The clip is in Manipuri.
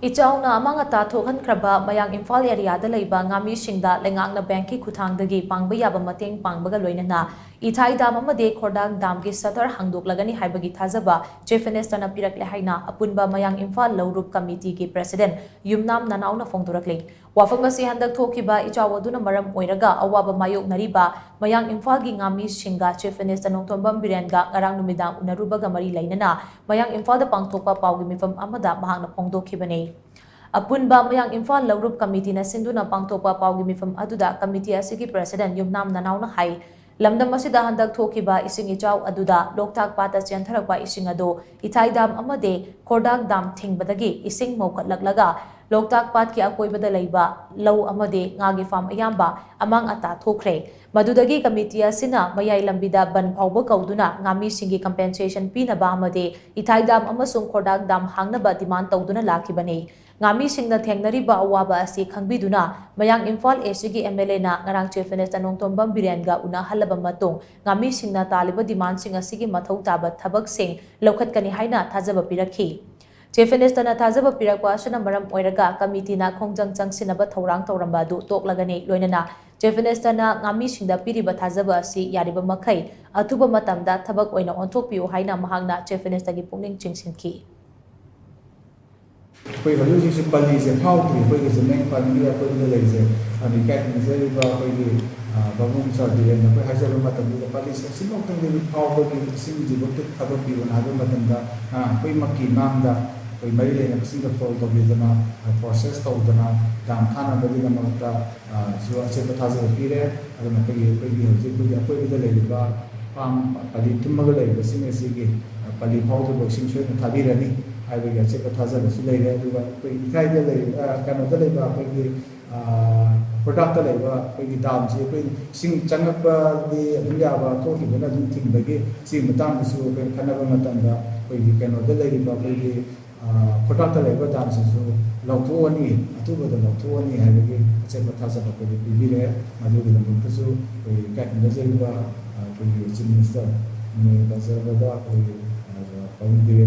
ICHAO na AMANG-ATA THOK-HANKHRABA MAYANG IMPHAL area da LEIBA NGAMEE SHINGDA LEINGAK bank ki KHUTHANGDAGI PANGBA YABA MATENG PANGBAGA LOINANA Ithai dam Amadi Khordak dam ki satar Hangdoklagani Haibagi Thajaba Chief Minister na Pirakle HAINA APUNBA MAYANG IMPHAL LOURUP Committee ki President YUMNAM NANAO na PHONGDORAKLI Wafang asi handak thokiba ICHAO aduna maram oiraga awaba mayok nariba MAYANG IMPHAL gi NGAMEE SHINGDA Chief Minister Nongthombam Birenga ngarang numidang unarubaga mari lainana MAYANG IMPHAL da pangthokpa pawgi mifam amada mahangna phongdokhibani APUNBA MAYANG IMPHAL LOURUP Committee na sinduna pangthokpa pawgi mifam aduda committee asigi President YUMNAM NANAO na hai lamdam asida handak thokiba ising ICHAO aduda loktak pata chentharakpa ising ado Ithai dam amade Khordak dam thingbadagi ising mawkhatlaklaga loktak pat ki akoibada leiba lau amade ngagi farm ayamba AMANG-ATA thokre madudagi committee asina mayai lambida ban phawba kauduna ngami singi compensation pinaba amade Ithai dam amasung Khordak dam hangnaba demand tawduna lakibani ngami singna thengnariba awaba asi khangbiduna mayang Imphal ACG MLA na ngarang Chief Minister Nongthombam Birenga una halaba matung ngami singna taliba demand sing asigi mathau taba thabak sing lokhatkani haina thajaba pirakhi Chief Minister na thajaba pirakpa asana maram oiraga committee na khongjang changsinaba thorang tawramba du toklagani loinana Chief Minister na ngami singda piriba thajaba asi yariba makhai athuba matamda thabak oina onthokpiu haina mahangna Chief Minister gi pungning chingsinki कोई हलू जी से पली से फाउटी कोई के समय पली या कोई ले से अभी क्या से बा कोई के बाबूम सा दिए न कोई हजर मत तो पली से सिंगल तंग दे फाउ को सिंग जी बत खबर पी बना दो मतन दा कोई मक्की मांग दा कोई मरी ले न सिंगल फॉल तो भी जना प्रोसेस तो जना दाम खाना बदली न मत जो अच्छे बता से पी रहे अगर न कोई भी ले बा पाम पली तुम मगर ले सिंग से के पली फाउ तो सिंग से थाबी रहनी हाइबगी अच्छे थाजबसु लेरे अदुगा कोई इथाइदा ले कनोदा लेबा कोई प्रोडक्ट लेबा कोई दाम से कोई सिंग चंगपा दे दुयाबा तो कि बना दुम थिंग बगे सिंग मताम सु कोई खनबा मतंदा कोई कनोदा लेबा कोई प्रोडक्ट लेबा दाम से सु लौथोनी अतुबदा लौथोनी हाइबगी अच्छे थाजबा कोई बिबिरे मदुगी लमतसु कोई कैटन जेबा कोई चीफ मिनिस्टर ने बजरबदा कोई PANGBA